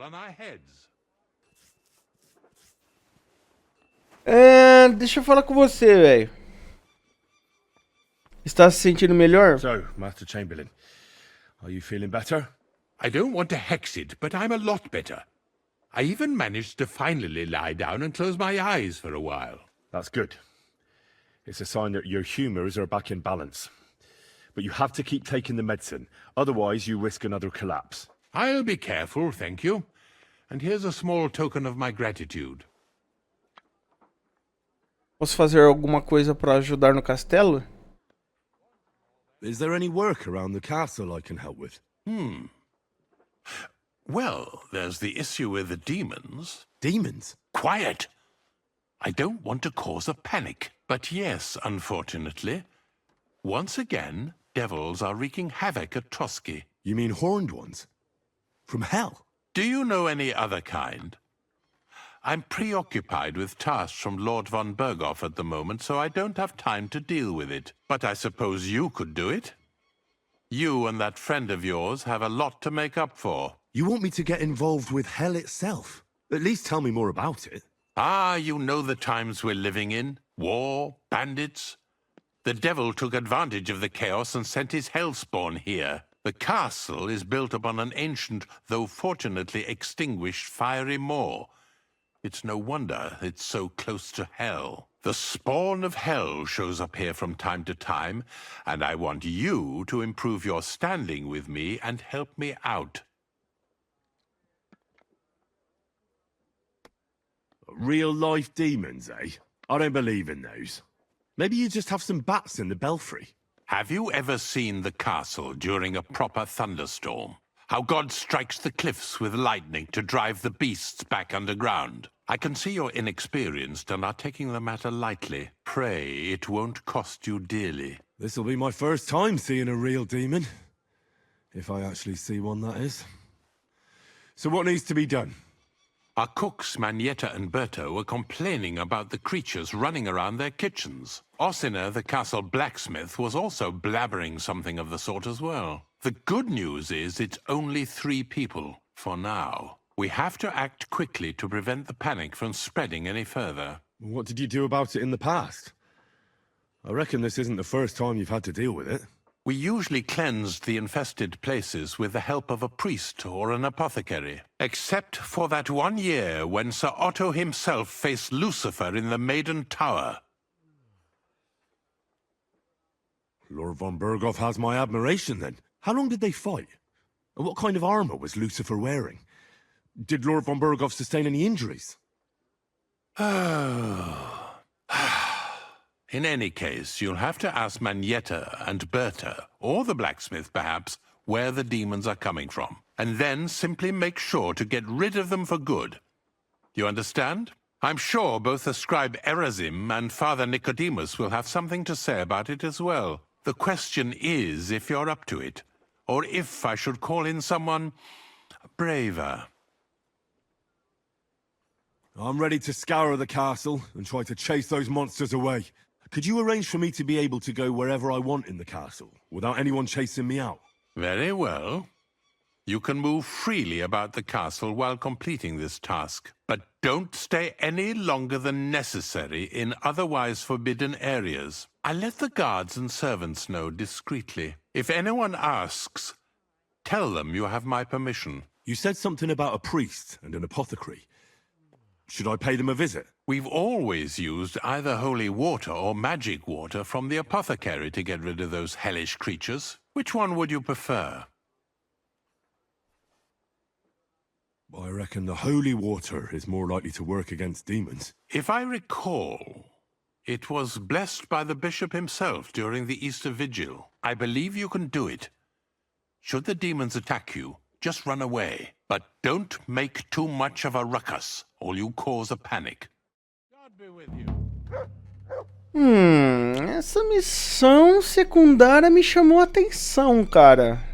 on our heads. Deixa eu falar com você, velho. Está se sentindo melhor? So, Master Chamberlain, are you feeling better? I don't want to hex it, but I'm a lot better. I even managed to finally lie down and close my eyes for a while. That's good. It's a sign that your humors are back in balance. But you have to keep taking the medicine, otherwise you risk another collapse. I'll be careful, thank you. And here's a small token of my gratitude. Posso fazer alguma coisa para ajudar no castelo? Is there any work around the castle I can help with? Well, there's the issue with the demons. Demons? Quiet! I don't want to cause a panic. But yes, unfortunately, once again, devils are wreaking havoc at Trotsky. You mean horned ones? From hell? Do you know any other kind? I'm preoccupied with tasks from Lord von Berghoff at the moment, so I don't have time to deal with it. But I suppose you could do it? You and that friend of yours have a lot to make up for. You want me to get involved with hell itself? At least tell me more about it. Ah, you know the times we're living in. War, bandits. The devil took advantage of the chaos and sent his hellspawn here. The castle is built upon an ancient, though fortunately extinguished, fiery moor. It's no wonder it's so close to hell. The spawn of hell shows up here from time to time, and I want you to improve your standing with me and help me out. Real-life demons, eh? I don't believe in those. Maybe you just have some bats in the belfry. Have you ever seen the castle during a proper thunderstorm? How God strikes the cliffs with lightning to drive the beasts back underground? I can see you're inexperienced and are taking the matter lightly. Pray it won't cost you dearly. This'll be my first time seeing a real demon. If I actually see one, that is. So what needs to be done? Our cooks, Manietta and Berto, were complaining about the creatures running around their kitchens. Ossina, the castle blacksmith, was also blabbering something of the sort as well. The good news is it's only 3 people, for now. We have to act quickly to prevent the panic from spreading any further. What did you do about it in the past? I reckon this isn't the first time you've had to deal with it. We usually cleansed the infested places with the help of a priest or an apothecary. Except for that one year when Sir Otto himself faced Lucifer in the Maiden Tower. Lord von Berghoff has my admiration, then. How long did they fight? And what kind of armor was Lucifer wearing? Did Lord von Berghoff sustain any injuries? In any case, you'll have to ask Manietta and Berta, or the blacksmith perhaps, where the demons are coming from. And then simply make sure to get rid of them for good. You understand? I'm sure both the scribe Erazim and Father Nicodemus will have something to say about it as well. The question is if you're up to it, or if I should call in someone braver. I'm ready to scour the castle and try to chase those monsters away. Could you arrange for me to be able to go wherever I want in the castle, without anyone chasing me out? Very well. You can move freely about the castle while completing this task, but don't stay any longer than necessary in otherwise forbidden areas. I'll let the guards and servants know discreetly. If anyone asks, tell them you have my permission. You said something about a priest and an apothecary. Should I pay them a visit? We've always used either holy water or magic water from the apothecary to get rid of those hellish creatures. Which one would you prefer? I reckon the holy water is more likely to work against demons. If I recall, it was blessed by the bishop himself during the Easter Vigil. I believe you can do it. Should the demons attack you, just run away. But don't make too much of a ruckus, or you cause a panic. God be with you. Essa missão secundária me chamou a atenção, cara.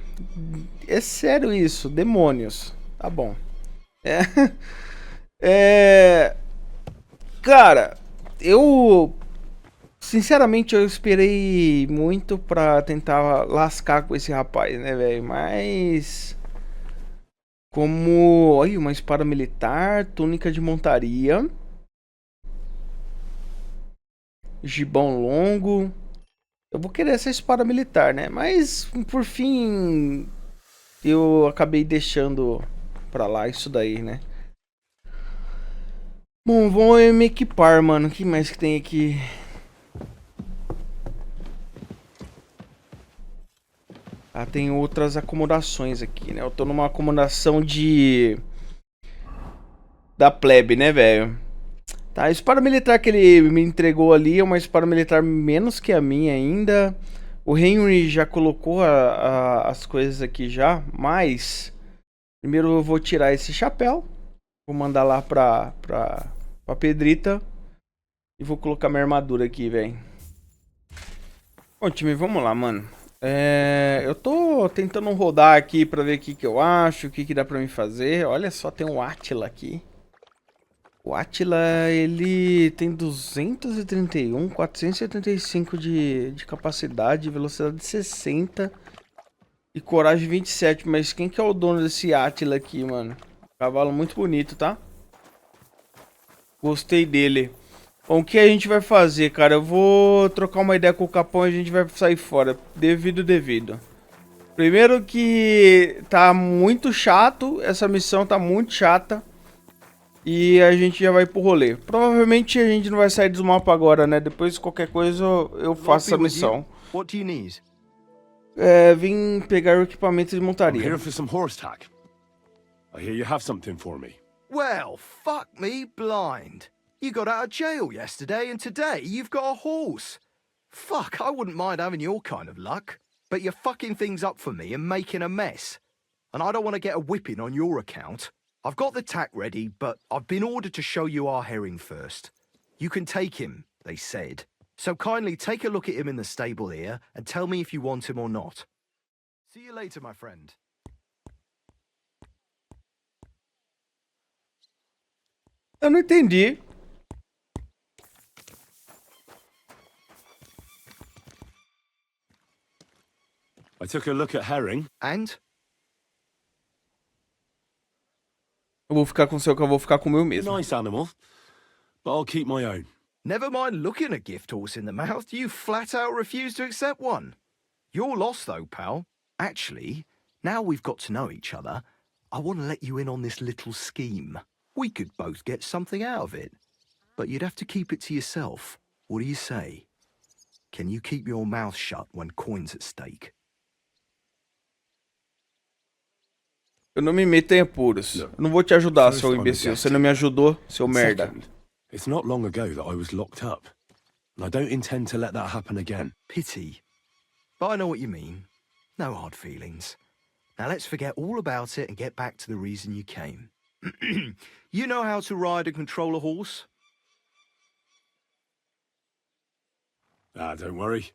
É sério isso, demônios. Tá bom. Cara, sinceramente, eu esperei muito pra tentar lascar com esse rapaz, né, velho? Mas Como... Olha, uma espada militar, túnica de montaria. Gibão longo. Eu vou querer essa espada militar, né? Mas, por fim, eu acabei deixando pra lá isso daí, né? Bom, vou me equipar, mano. O que mais que tem aqui? Ah, tem outras acomodações aqui, né? Eu tô numa acomodação da plebe, né, velho? Tá, a espada militar que ele me entregou ali é uma espada militar menos que a minha ainda. O Henry já colocou as coisas aqui já, mas... Primeiro eu vou tirar esse chapéu. Vou mandar lá pra Pedrita. E vou colocar minha armadura aqui, velho. Bom, time, vamos lá, mano. Eu tô tentando rodar aqui pra ver o que eu acho, o que dá pra mim fazer. Olha só, tem um Átila aqui. O Átila, ele tem 231, 475 de capacidade, velocidade de 60 e coragem 27. Mas quem que é o dono desse Átila aqui, mano? Cavalo muito bonito, tá? Gostei dele. Bom, o que a gente vai fazer, cara? Eu vou trocar uma ideia com o Capão e a gente vai sair fora. Devido. Primeiro que tá muito chato. Essa missão tá muito chata. E a gente já vai pro rolê. Provavelmente a gente não vai sair do mapa agora, né? Depois qualquer coisa eu faço essa missão. Vim pegar o equipamento de montaria. I'm here for some horse tack. I hear you have something for me. Well, fuck me blind. You got out of jail yesterday and today you've got a horse. Fuck, I wouldn't mind having your kind of luck. But you're fucking things up for me and making a mess. And I don't want to get a whipping on your account. I've got the tack ready, but I've been ordered to show you our herring first. You can take him, they said. So kindly take a look at him in the stable here and tell me if you want him or not. See you later, my friend. Eu não entendi. I took a look at herring. And? Eu vou ficar com o seu, que eu vou ficar com o meu mesmo. Nice animal, but I'll keep my own. Never mind looking a gift horse in the mouth, you flat out refuse to accept one. You're lost though, pal. Actually, now we've got to know each other, I want to let you in on this little scheme. We could both get something out of it. But you'd have to keep it to yourself. What do you say? Can you keep your mouth shut when coin's at stake? Eu não me meto em apuros. Eu não vou te ajudar, seu imbecil. Você não me ajudou, seu merda. Second, it's not long ago that I was locked up. And I don't intend to let that happen again. Pity. But I know what you mean. No hard feelings. Now let's forget all about it and get back to the reason you came. You know how to ride and control a horse? Ah, don't worry.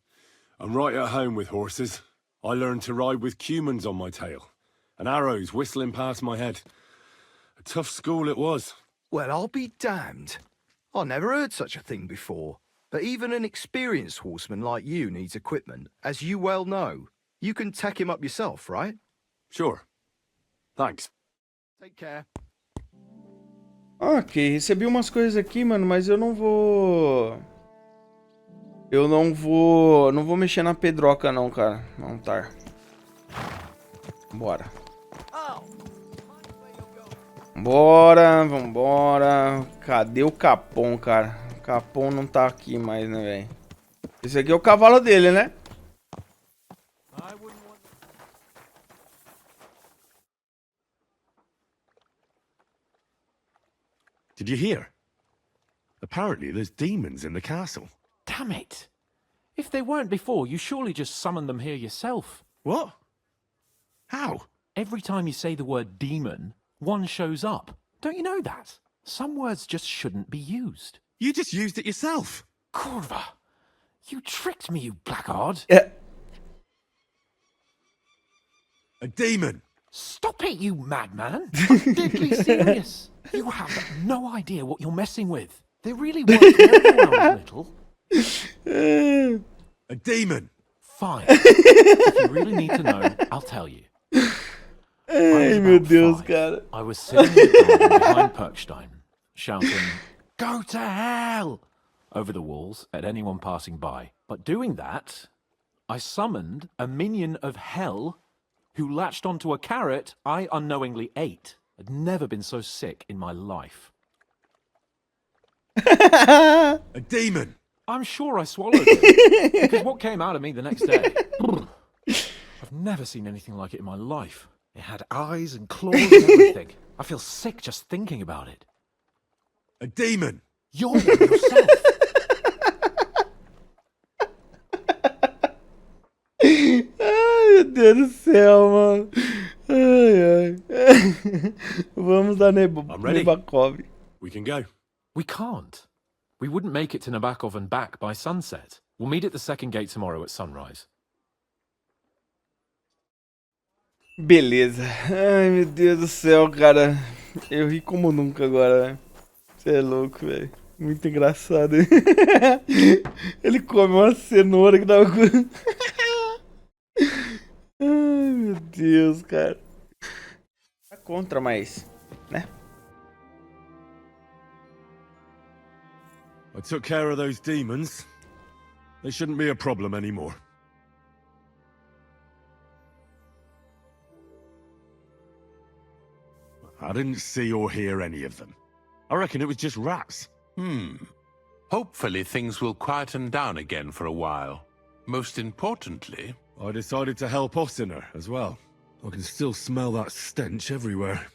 I'm right at home with horses. I learned to ride with cumans on my tail. And arrows whistling past my head. A tough school it was. Well, I'll be damned. I never heard such a thing before. But even an experienced horseman like you needs equipment, as you well know. You can tack him up yourself, right? Sure. Thanks. Take care. Ok, recebi umas coisas aqui, mano, mas eu não vou... não vou mexer na pedroca não, cara. Não, tá. Bora. Vambora. Cadê o Capão, cara? O Capão não tá aqui mais, né, velho? Esse aqui é o cavalo dele, né? Did you hear? Apparently there's demons in the castle. Damn it! If they weren't before, you surely just summoned them here yourself. What? How? Every time you say the word demon, one shows up. Don't you know that? Some words just shouldn't be used. You just used it yourself. Kurva! You tricked me, you blackguard! A demon. Stop it, you madman! I'm deadly serious. You have no idea what you're messing with. They really work very well, little. A demon. Fine. If you really need to know, I'll tell you. Ai, meu Deus, cara. I was sitting in the garden behind Perkstein, shouting, "Go to hell!" over the walls at anyone passing by. But doing that, I summoned a minion of hell who latched onto a carrot I unknowingly ate. I'd never been so sick in my life. A demon! I'm sure I swallowed it, because what came out of me the next day, I've never seen anything like it in my life. It had eyes and claws and everything. I feel sick just thinking about it. A demon! You're one yourself. Ai, meu Deus do céu, mano. Ai, ai. Vamos dar I'm ready. Nebakov. We can go. We can't. We wouldn't make it to Nebakov and back by sunset. We'll meet at the second gate tomorrow at sunrise. Beleza. Ai, meu Deus do céu, cara. Eu ri como nunca agora, velho. Você é louco, velho. Muito engraçado. Ele come uma cenoura que tava com... Ai, meu Deus, cara. Tá contra, mas... né? I took care of those demons. They shouldn't be a problem anymore. I didn't see or hear any of them. I reckon it was just rats. Hopefully things will quieten down again for a while. Most importantly... I decided to help Ossiner as well. I can still smell that stench everywhere.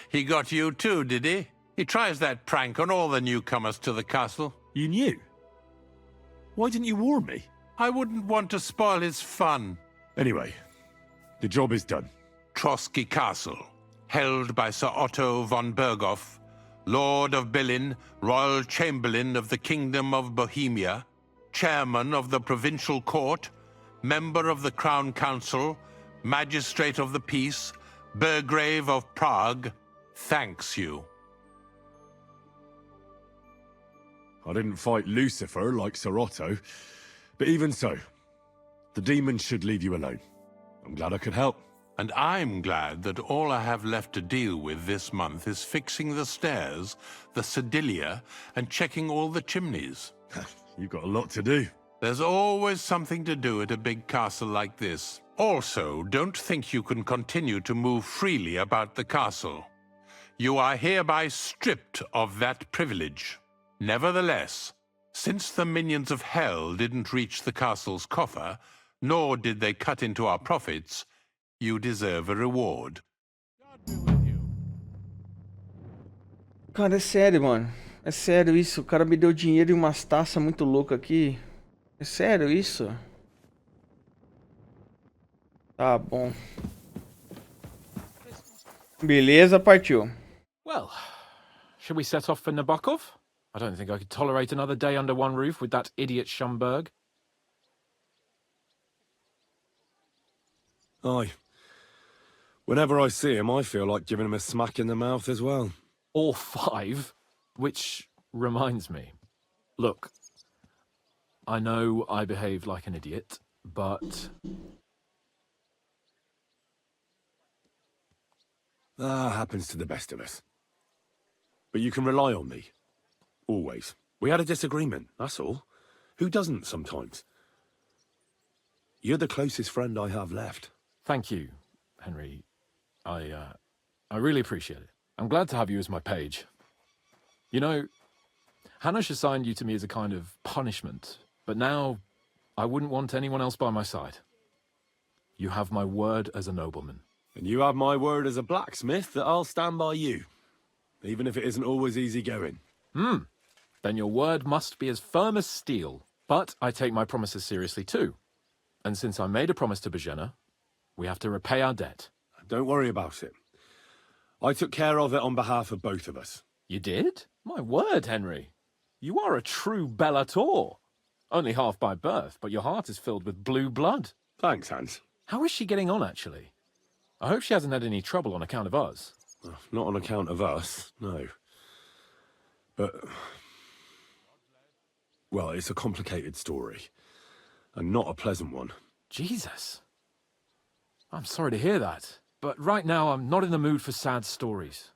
He got you too, did he? He tries that prank on all the newcomers to the castle. You knew? Why didn't you warn me? I wouldn't want to spoil his fun. Anyway, the job is done. Trotsky Castle, held by Sir Otto von Berghoff, Lord of Berlin, Royal Chamberlain of the Kingdom of Bohemia, Chairman of the Provincial Court, Member of the Crown Council, Magistrate of the Peace, Burgrave of Prague, thanks you. I didn't fight Lucifer like Sir Otto, but even so, the demons should leave you alone. I'm glad I could help. And I'm glad that all I have left to deal with this month is fixing the stairs, the sedilia, and checking all the chimneys. You've got a lot to do. There's always something to do at a big castle like this. Also, don't think you can continue to move freely about the castle. You are hereby stripped of that privilege. Nevertheless, since the minions of hell didn't reach the castle's coffer, nor did they cut into our profits, you deserve a reward. Cara, é sério, mano. É sério isso. O cara me deu dinheiro e umas taças muito loucas aqui. É sério isso? Tá bom. Beleza, partiu. Well, shall we set off for Nebakov? I don't think I could tolerate another day under one roof with that idiot Schumberg. Aye. Whenever I see him, I feel like giving him a smack in the mouth as well. Or 5, which reminds me. Look, I know I behaved like an idiot, but... Happens to the best of us. But you can rely on me. Always. We had a disagreement, that's all. Who doesn't sometimes? You're the closest friend I have left. Thank you, Henry. I really appreciate it. I'm glad to have you as my page. You know, Hanish assigned you to me as a kind of punishment, but now I wouldn't want anyone else by my side. You have my word as a nobleman. And you have my word as a blacksmith that I'll stand by you, even if it isn't always easy going. Then your word must be as firm as steel. But I take my promises seriously too. And since I made a promise to Bajena, we have to repay our debt. Don't worry about it. I took care of it on behalf of both of us. You did? My word, Henry. You are a true Bellator. Only half by birth, but your heart is filled with blue blood. Thanks, Hans. How is she getting on, actually? I hope she hasn't had any trouble on account of us. Not on account of us, no. But... well, it's a complicated story. And not a pleasant one. Jesus. I'm sorry to hear that, but right now I'm not in the mood for sad stories.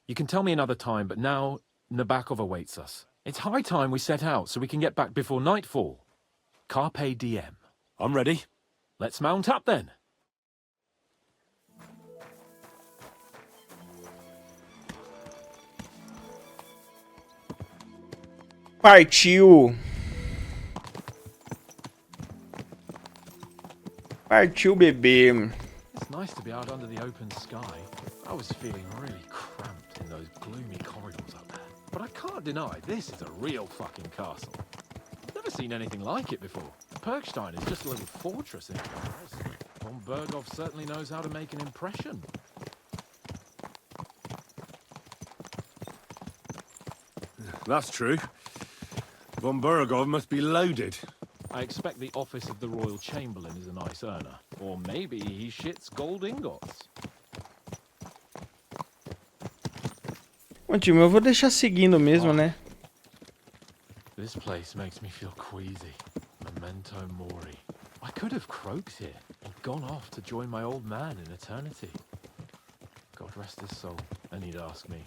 You can tell me another time, but now Nebakov awaits us. It's high time we set out so we can get back before nightfall. Carpe diem. I'm ready. Let's mount up then. Partiu. Partiu, bebê. It's nice to be out under the open sky. I was feeling really cramped in those gloomy corridors up there. But I can't deny, this is a real fucking castle. I've never seen anything like it before. Perkstein is just a little fortress in comparison. Von Berghoff certainly knows how to make an impression. That's true. Von Berghoff must be loaded. I expect the office of the Royal Chamberlain is a nice earner. Or maybe he shits gold ingots. Bom, time, eu vou deixar seguindo mesmo, né? This place makes me feel queasy. Memento mori. I could have croaked here and gone off to join my old man in eternity. God rest his soul. And he'd ask me,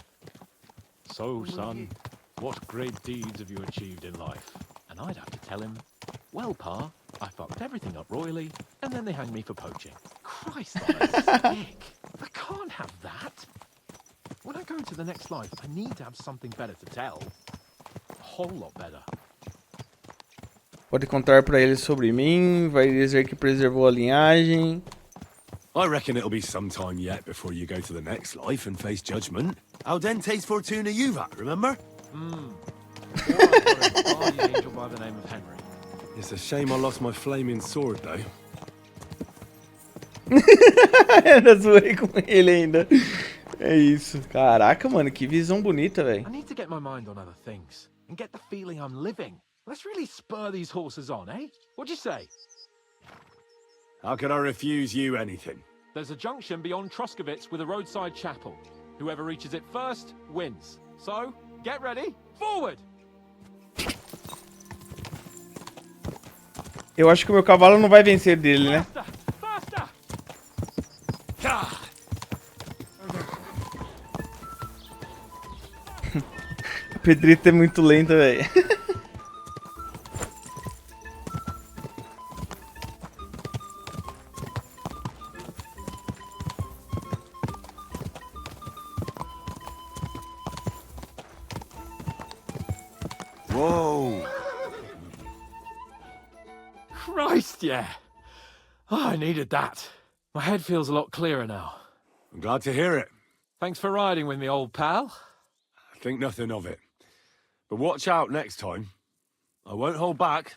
"So, son, what great deeds have you achieved in life?" And I'd have to tell him, "Well, Pa, I fucked everything up royally, and then they hanged me for poaching." Christ, on a stick. I can't have that. When I go into the next life, I need to have something better to tell. A whole lot better. Pode contar pra ele sobre mim, vai dizer que preservou a linhagem. I reckon it'll be some time yet before you go to the next life and face judgment. Audentes fortuna juvat, remember? Or I've got a guardian angel by the name of Henry. It's a shame I lost my flaming sword, though. Ainda zoei com ele ainda. É isso. Caraca, mano, que visão bonita, velho. I need to get my mind on other things and get the feeling I'm living. Let's really spur these horses on, eh? What'd you say? How could I refuse you anything? There's a junction beyond Troskovitz with a roadside chapel. Whoever reaches it first wins. So, get ready. Forward! Eu acho que o meu cavalo não vai vencer dele, né? Faster! A Pedrita é muito lenta, velho. Whoa! Christ, yeah. Oh, I needed that. My head feels a lot clearer now. I'm glad to hear it. Thanks for riding with me, old pal. I think nothing of it. But watch out next time. I won't hold back.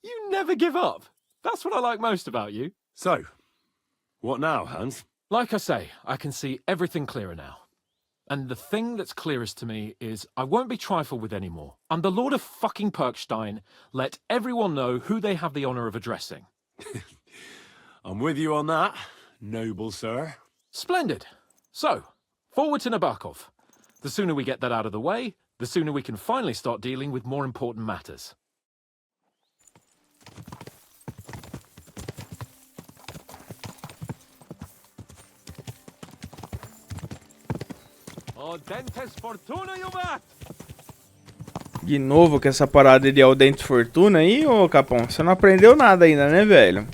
You never give up. That's what I like most about you. So, what now, Hans? Like I say, I can see everything clearer now. And the thing that's clearest to me is I won't be trifled with anymore. I'm the Lord of fucking Perkstein. Let everyone know who they have the honor of addressing. I'm with you on that, noble sir. Splendid. So, forward to Nebakov. The sooner we get that out of the way, the sooner we can finally start dealing with more important matters. Audentes fortuna juvat! De novo com essa parada de Audentes Fortuna aí, ô Capão. Você não aprendeu nada ainda, né, velho?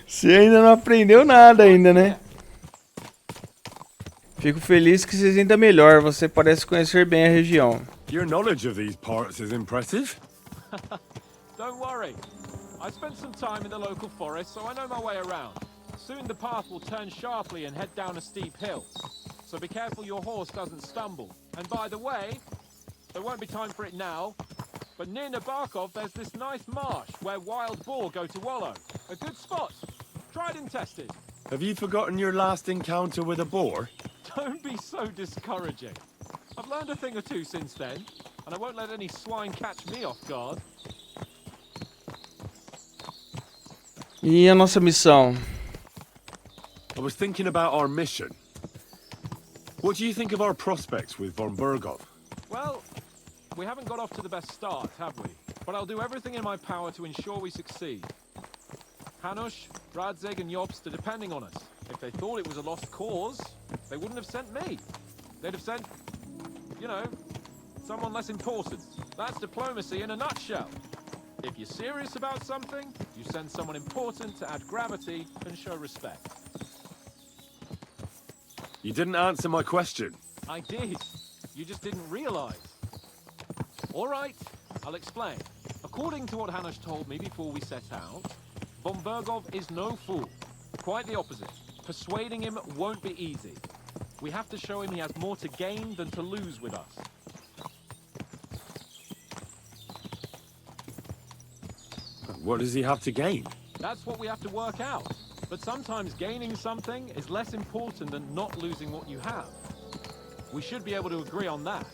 Você ainda não aprendeu nada ainda, né? Fico feliz que você sinta melhor. Você parece conhecer bem a região. Your knowledge of these parts is impressive. Don't worry. I spent some time in the local forest, so I know my way around. Soon the path will turn sharply and head down a steep hill. So be careful your horse doesn't stumble. And by the way, there won't be time for it now, but near Nebakov there's this nice marsh where wild boar go to wallow. A good spot. Tried and tested. Have you forgotten your last encounter with a boar? Don't be so discouraging. I've learned a thing or two since then, and I won't let any swine catch me off guard. E a nossa missão? I was thinking about our mission. What do you think of our prospects with von Berghoff? Well, we haven't got off to the best start, have we? But I'll do everything in my power to ensure we succeed. Hanush, Radzig, and Jobst are depending on us. If they thought it was a lost cause, they wouldn't have sent me. They'd have sent, you know, someone less important. That's diplomacy in a nutshell. If you're serious about something, you send someone important to add gravity and show respect. You didn't answer my question. I did. You just didn't realize. All right, I'll explain. According to what Hanush told me before we set out, von Bergov is no fool. Quite the opposite. Persuading him won't be easy. We have to show him he has more to gain than to lose with us. What does he have to gain? That's what we have to work out. But sometimes gaining something is less important than not losing what you have. We should be able to agree on that.